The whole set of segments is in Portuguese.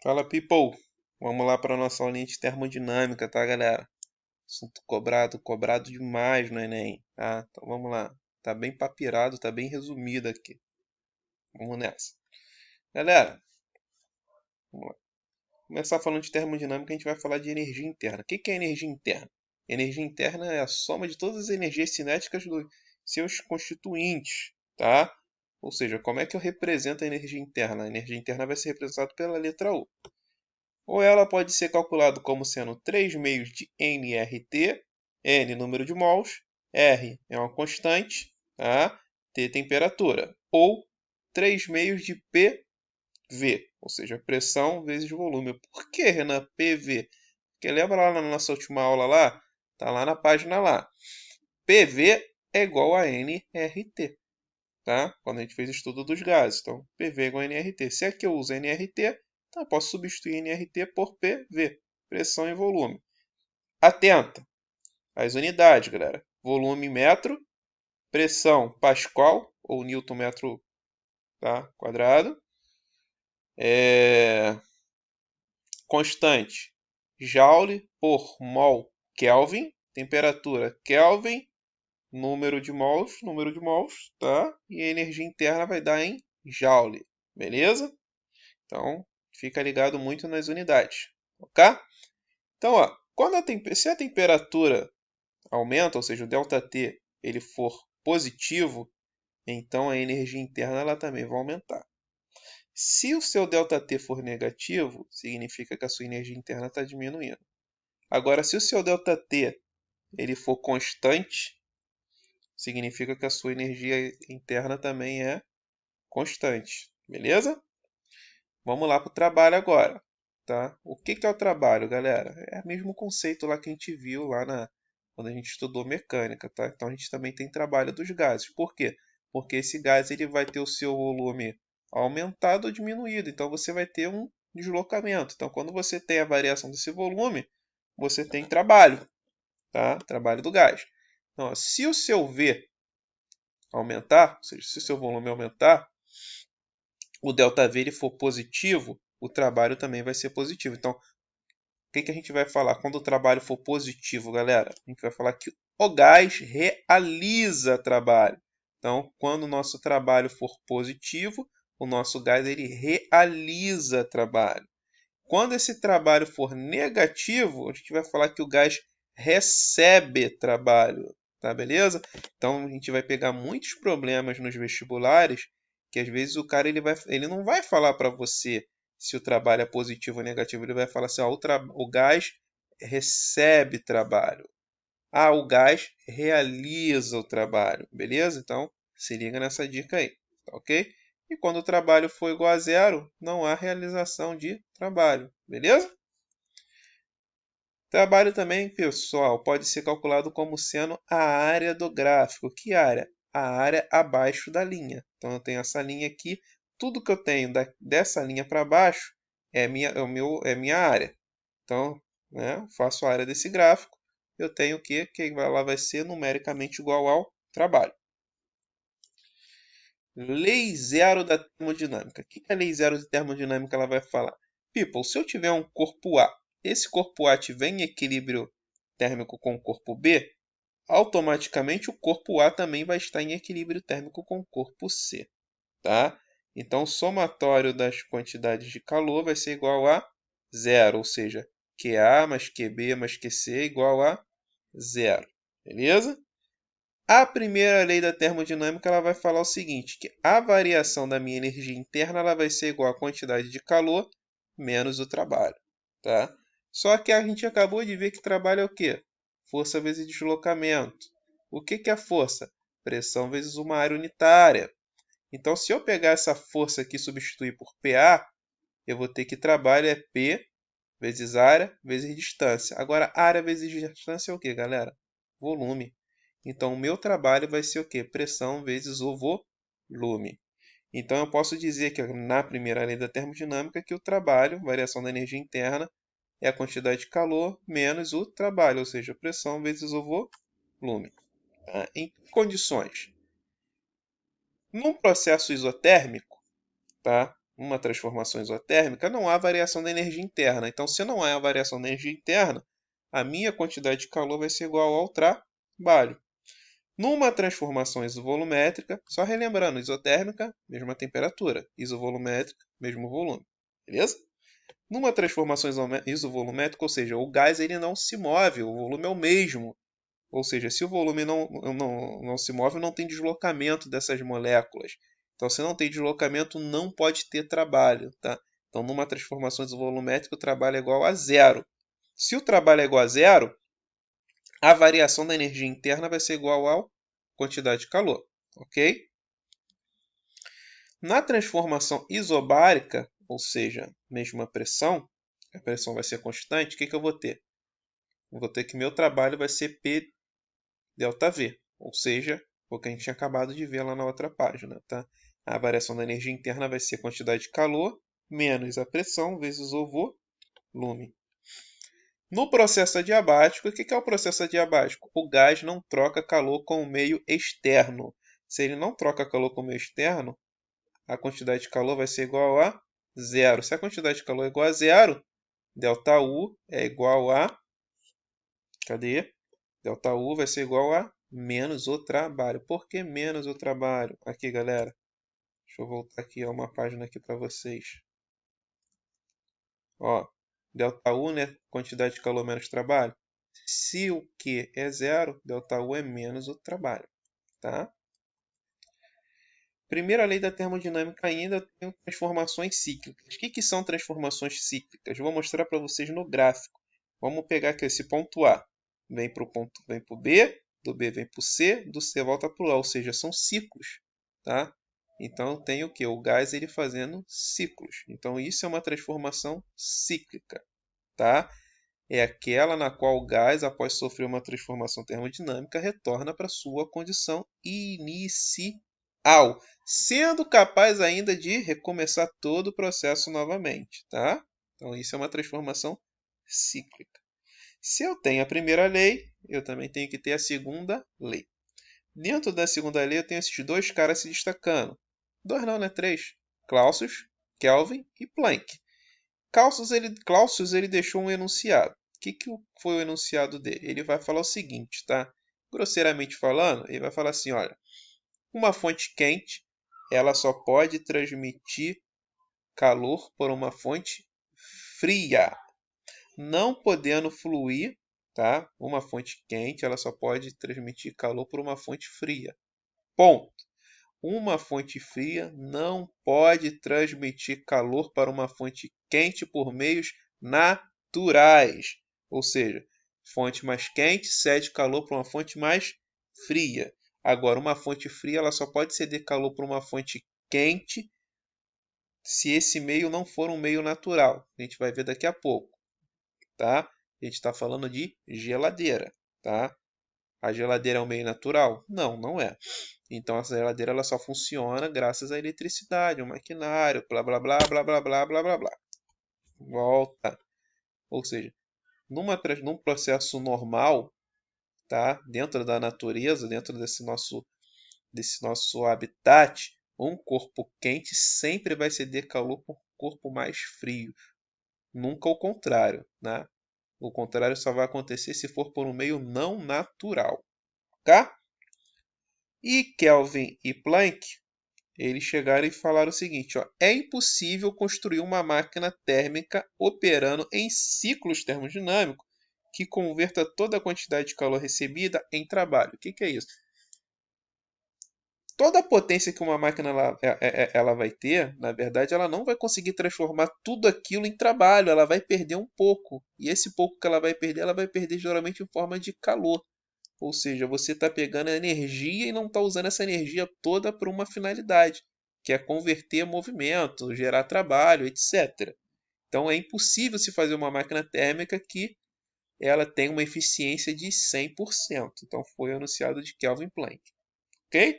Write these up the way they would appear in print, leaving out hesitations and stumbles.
Fala, people! Vamos lá para a nossa aulinha de termodinâmica, tá, galera? Assunto cobrado demais no Enem, tá? Então vamos lá. Tá bem papirado, tá bem resumido aqui. Vamos nessa. Galera, vamos lá. Começar falando de termodinâmica, a gente vai falar de energia interna. O que é energia interna? Energia interna é a soma de todas as energias cinéticas dos seus constituintes, tá? Ou seja, como é que eu represento a energia interna? A energia interna vai ser representada pela letra U. Ou ela pode ser calculada como sendo 3 meios de nRT, N número de mols, R é uma constante, tá? T temperatura, ou 3 meios de PV, ou seja, pressão vezes volume. Por que, Renan, PV? Porque lembra lá na nossa última aula lá? Tá lá na página lá. PV é igual a nRT, tá? Quando a gente fez o estudo dos gases. Então, PV é igual a nRT. Se aqui eu uso nRT, então eu posso substituir nRT por PV, pressão e volume. Atenta às unidades, galera. Volume metro, pressão pascal, ou newton metro, tá? Quadrado. Constante, joule por mol Kelvin. Temperatura, Kelvin. Número de mols, tá? E a energia interna vai dar em joule, beleza? Então, fica ligado muito nas unidades, ok? Então, ó, se a temperatura aumenta, ou seja, o ΔT ele for positivo, então a energia interna ela também vai aumentar. Se o seu ΔT for negativo, significa que a sua energia interna está diminuindo. Agora, se o seu ΔT ele for constante, significa que a sua energia interna também é constante, beleza? Vamos lá para o trabalho agora, tá? O que é o trabalho, galera? É o mesmo conceito lá que a gente viu quando a gente estudou mecânica, tá? Então a gente também tem trabalho dos gases. Por quê? Porque esse gás ele vai ter o seu volume aumentado ou diminuído. Então você vai ter um deslocamento. Então quando você tem a variação desse volume, você tem trabalho, tá? Trabalho do gás. Então, ó, se o seu V aumentar, ou seja, se o seu volume aumentar, o ΔV ele for positivo, o trabalho também vai ser positivo. Então, o que a gente vai falar? Quando o trabalho for positivo, galera, a gente vai falar que o gás realiza trabalho. Então, quando o nosso trabalho for positivo, o nosso gás ele realiza trabalho. Quando esse trabalho for negativo, a gente vai falar que o gás recebe trabalho, tá beleza? Então a gente vai pegar muitos problemas nos vestibulares que às vezes o cara ele não vai falar para você se o trabalho é positivo ou negativo, ele vai falar assim, ó, o gás recebe trabalho. Ah, o gás realiza o trabalho, beleza? Então se liga nessa dica aí, tá ok? E quando o trabalho for igual a zero, não há realização de trabalho, beleza? Trabalho também, pessoal, pode ser calculado como sendo a área do gráfico. Que área? A área abaixo da linha. Então, eu tenho essa linha aqui. Tudo que eu tenho dessa linha para baixo é minha área. Então, né, faço a área desse gráfico. Eu tenho o que ela vai ser numericamente igual ao trabalho. Lei zero da termodinâmica. O que a lei zero de termodinâmica ela vai falar? People, se eu tiver um corpo A, esse corpo A tiver em equilíbrio térmico com o corpo B, automaticamente o corpo A também vai estar em equilíbrio térmico com o corpo C, tá? Então, o somatório das quantidades de calor vai ser igual a zero, ou seja, QA mais QB mais QC é igual a zero, beleza? A primeira lei da termodinâmica ela vai falar o seguinte, que a variação da minha energia interna ela vai ser igual à quantidade de calor menos o trabalho, tá? Só que a gente acabou de ver que trabalho é o quê? Força vezes deslocamento. O que é força? Pressão vezes uma área unitária. Então, se eu pegar essa força aqui e substituir por PA, eu vou ter que trabalho é P vezes área vezes distância. Agora, área vezes distância é o quê, galera? Volume. Então, o meu trabalho vai ser o quê? Pressão vezes o volume. Então, eu posso dizer que na primeira lei da termodinâmica que o trabalho, variação da energia interna, é a quantidade de calor menos o trabalho, ou seja, pressão vezes o volume. Tá? Em condições. Num processo isotérmico, tá? uma transformação isotérmica, não há variação da energia interna. Então, se não há variação da energia interna, a minha quantidade de calor vai ser igual ao trabalho. Numa transformação isovolumétrica, só relembrando, isotérmica, mesma temperatura. Isovolumétrica, mesmo volume. Beleza? Numa transformação isovolumétrica, ou seja, o gás ele não se move, o volume é o mesmo. Ou seja, se o volume não se move, não tem deslocamento dessas moléculas. Então, se não tem deslocamento, não pode ter trabalho. Tá? Então, numa transformação isovolumétrica, o trabalho é igual a zero. Se o trabalho é igual a zero, a variação da energia interna vai ser igual à quantidade de calor. Ok? Na transformação isobárica, ou seja, mesma pressão, a pressão vai ser constante, o que eu vou ter? Eu vou ter que meu trabalho vai ser P ΔV, ou seja, o que a gente tinha acabado de ver lá na outra página. Tá? A variação da energia interna vai ser a quantidade de calor menos a pressão vezes o volume. No processo adiabático, o que é o processo adiabático? O gás não troca calor com o meio externo. Se ele não troca calor com o meio externo, a quantidade de calor vai ser igual a zero. Se a quantidade de calor é igual a zero, ΔU é igual a... Cadê? ΔU vai ser igual a menos o trabalho. Por que menos o trabalho? Aqui, galera. Deixa eu voltar aqui a uma página aqui para vocês. Ó, ΔU, né? Quantidade de calor menos trabalho. Se o Q é zero, ΔU é menos o trabalho. Tá? Primeira lei da termodinâmica ainda tem transformações cíclicas. O que são transformações cíclicas? Vou mostrar para vocês no gráfico. Vamos pegar aqui esse ponto A. Vem para o ponto, vem para o B, do B vem para o C, do C volta para o A, ou seja, são ciclos. Tá? Então tem o que? O gás ele fazendo ciclos. Então isso é uma transformação cíclica. Tá? É aquela na qual o gás, após sofrer uma transformação termodinâmica, retorna para sua condição inicial, sendo capaz ainda de recomeçar todo o processo novamente. Tá? Então isso é uma transformação cíclica. Se eu tenho a primeira lei, eu também tenho que ter a segunda lei. Dentro da segunda lei, eu tenho esses dois caras se destacando. Dois não, né? Três. Clausius, Kelvin e Planck. Clausius ele deixou um enunciado. O que foi o enunciado dele? Ele vai falar o seguinte, tá? Grosseiramente falando, ele vai falar assim, olha, uma fonte quente, ela só pode transmitir calor por uma fonte fria. Não podendo fluir, tá? Uma fonte quente, ela só pode transmitir calor por uma fonte fria. Ponto. Uma fonte fria não pode transmitir calor para uma fonte quente por meios naturais. Ou seja, fonte mais quente cede calor para uma fonte mais fria. Agora, uma fonte fria ela só pode ceder calor para uma fonte quente se esse meio não for um meio natural. A gente vai ver daqui a pouco. Tá? A gente está falando de geladeira. Tá? A geladeira é um meio natural? Não, não é. Então essa geladeira ela só funciona graças à eletricidade, ao maquinário, blá blá blá blá blá blá blá blá blá. Volta. Ou seja, num processo normal, tá? Dentro da natureza, dentro desse nosso habitat, um corpo quente sempre vai ceder calor por um corpo mais frio. Nunca o contrário, né? O contrário só vai acontecer se for por um meio não natural, tá? E Kelvin e Planck, eles chegaram e falaram o seguinte, ó, é impossível construir uma máquina térmica operando em ciclos termodinâmicos que converta toda a quantidade de calor recebida em trabalho. O que é isso? Toda a potência que uma máquina ela vai ter, na verdade, ela não vai conseguir transformar tudo aquilo em trabalho, ela vai perder um pouco. E esse pouco que ela vai perder geralmente em forma de calor. Ou seja, você está pegando a energia e não está usando essa energia toda para uma finalidade, que é converter movimento, gerar trabalho, etc. Então é impossível se fazer uma máquina térmica que ela tenha uma eficiência de 100%. Então foi anunciado de Kelvin Planck. Ok?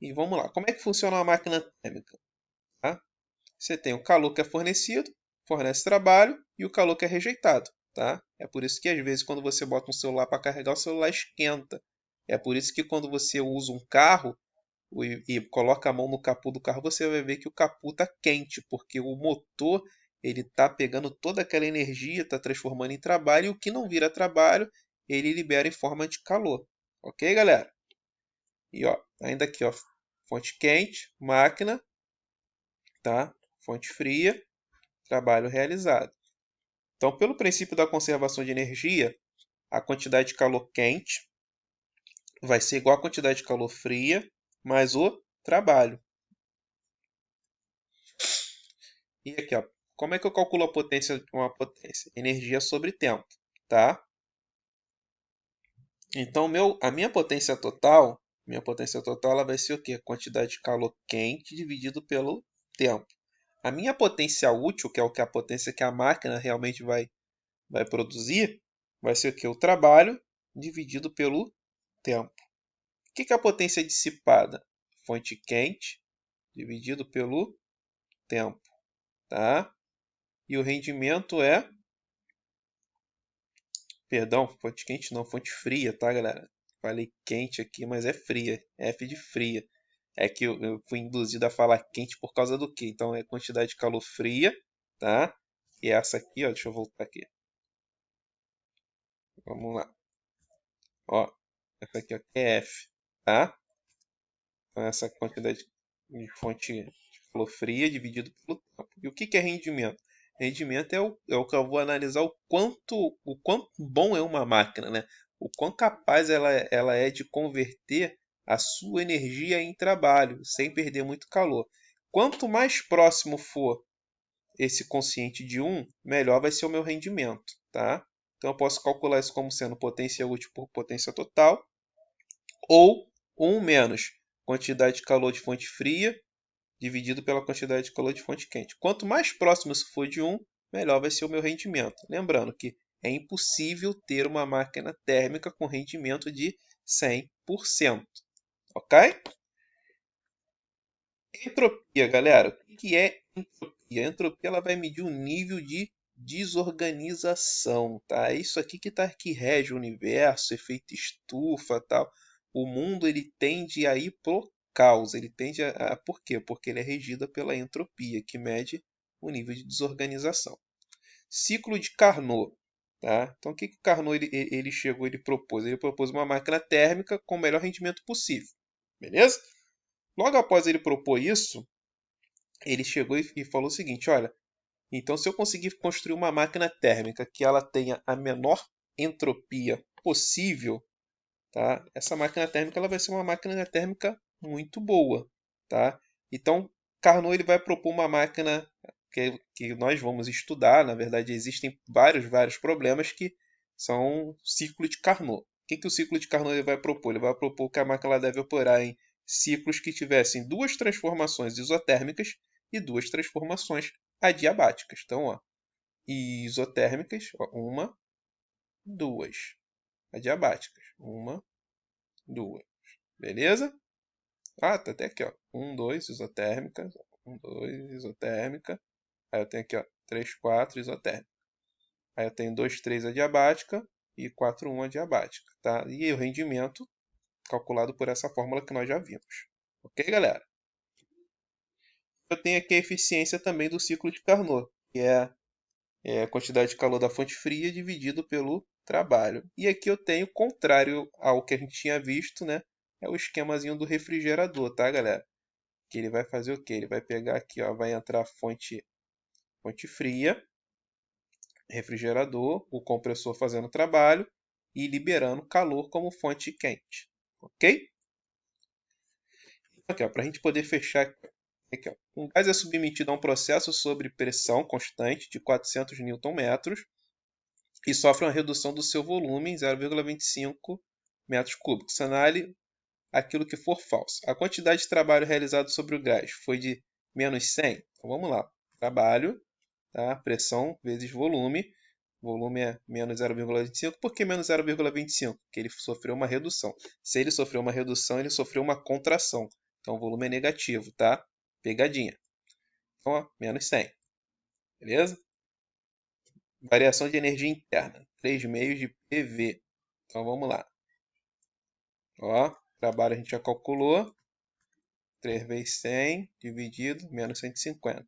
E vamos lá. Como é que funciona uma máquina térmica? Tá? Você tem o calor que é fornecido, fornece trabalho, e o calor que é rejeitado. Tá? É por isso que às vezes quando você bota um celular para carregar, o celular esquenta. É por isso que quando você usa um carro, e coloca a mão no capô do carro, você vai ver que o capô está quente, porque o motor ele está pegando toda aquela energia, está transformando em trabalho, e o que não vira trabalho, ele libera em forma de calor. Ok, galera? E ó, ainda aqui, ó, fonte quente, máquina, tá? Fonte fria, trabalho realizado. Então, pelo princípio da conservação de energia, a quantidade de calor quente vai ser igual à quantidade de calor fria mais o trabalho. E aqui, ó, como é que eu calculo a potência de uma potência? Energia sobre tempo, tá? Então, a minha potência total ela vai ser o quê? A quantidade de calor quente dividido pelo tempo. A minha potência útil, que é o que a potência que a máquina realmente vai produzir, vai ser o quê? O trabalho dividido pelo tempo. O que é a potência dissipada? Fonte quente dividido pelo tempo, tá? E o rendimento é, perdão, fonte quente não, fonte fria, tá, galera? Falei quente aqui, mas é fria, F de fria. É que eu fui induzido a falar quente por causa do quê? Então é quantidade de calor fria, tá? E essa aqui, ó, deixa eu voltar aqui. Vamos lá. Ó, essa aqui ó, é F, tá? Então essa quantidade de fonte de calor fria dividido pelo tempo. E o que é rendimento? Rendimento é o que eu vou analisar o quanto bom é uma máquina, né? O quão capaz ela é de converter a sua energia em trabalho, sem perder muito calor. Quanto mais próximo for esse quociente de 1, melhor vai ser o meu rendimento, tá? Então eu posso calcular isso como sendo potência útil por potência total, ou 1 menos quantidade de calor de fonte fria dividido pela quantidade de calor de fonte quente. Quanto mais próximo isso for de 1, melhor vai ser o meu rendimento. Lembrando que é impossível ter uma máquina térmica com rendimento de 100%. Ok? Entropia, galera. O que é entropia? A entropia ela vai medir o nível de desorganização, tá? É isso aqui que rege o universo, efeito estufa, tal. O mundo ele tende a ir pro caos, ele tende por quê? Porque ele é regido pela entropia, que mede o nível de desorganização. Ciclo de Carnot, tá? Então o que o Carnot ele chegou, ele propôs? Ele propôs uma máquina térmica com o melhor rendimento possível, beleza? Logo após ele propor isso, ele chegou e falou o seguinte: olha, então se eu conseguir construir uma máquina térmica que ela tenha a menor entropia possível, tá? Essa máquina térmica ela vai ser uma máquina térmica muito boa, tá? Então Carnot ele vai propor uma máquina que nós vamos estudar. Na verdade, existem vários problemas que são ciclo de Carnot. O que o ciclo de Carnot ele vai propor? Ele vai propor que a máquina ela deve operar em ciclos que tivessem duas transformações isotérmicas e duas transformações adiabáticas. Então, ó, isotérmicas, ó, uma, duas. Adiabáticas, uma, duas. Beleza? Ah, tá até aqui, ó. 1, 2, isotérmica. 1, 2, isotérmica. Aí eu tenho aqui, ó, 3, 4, isotérmica. Aí eu tenho 2, 3 adiabática e 4, 1 adiabática, tá? E o rendimento calculado por essa fórmula que nós já vimos. Ok, galera? Eu tenho aqui a eficiência também do ciclo de Carnot, que é a quantidade de calor da fonte fria dividido pelo trabalho. E aqui eu tenho, contrário ao que a gente tinha visto, né? É o esquemazinho do refrigerador, tá, galera? Que ele vai fazer o quê? Ele vai pegar aqui, ó, vai entrar a fonte fria, refrigerador, o compressor fazendo o trabalho e liberando calor como fonte quente. Ok? Aqui, para a gente poder fechar aqui, ó. Um gás é submetido a um processo sob pressão constante de 400 Nm e sofre uma redução do seu volume em 0,25 metros cúbicos. Assinale aquilo que for falso. A quantidade de trabalho realizado sobre o gás foi de menos 100? Então vamos lá. Trabalho, tá? Pressão vezes volume. Volume é menos 0,25. Por que menos 0,25? Porque ele sofreu uma redução. Se ele sofreu uma redução, ele sofreu uma contração. Então o volume é negativo, tá? Pegadinha. Então, ó, menos 100. Beleza? Variação de energia interna. 3 meios de PV. Então vamos lá. Ó, trabalho a gente já calculou. 3 vezes 100 dividido menos 150.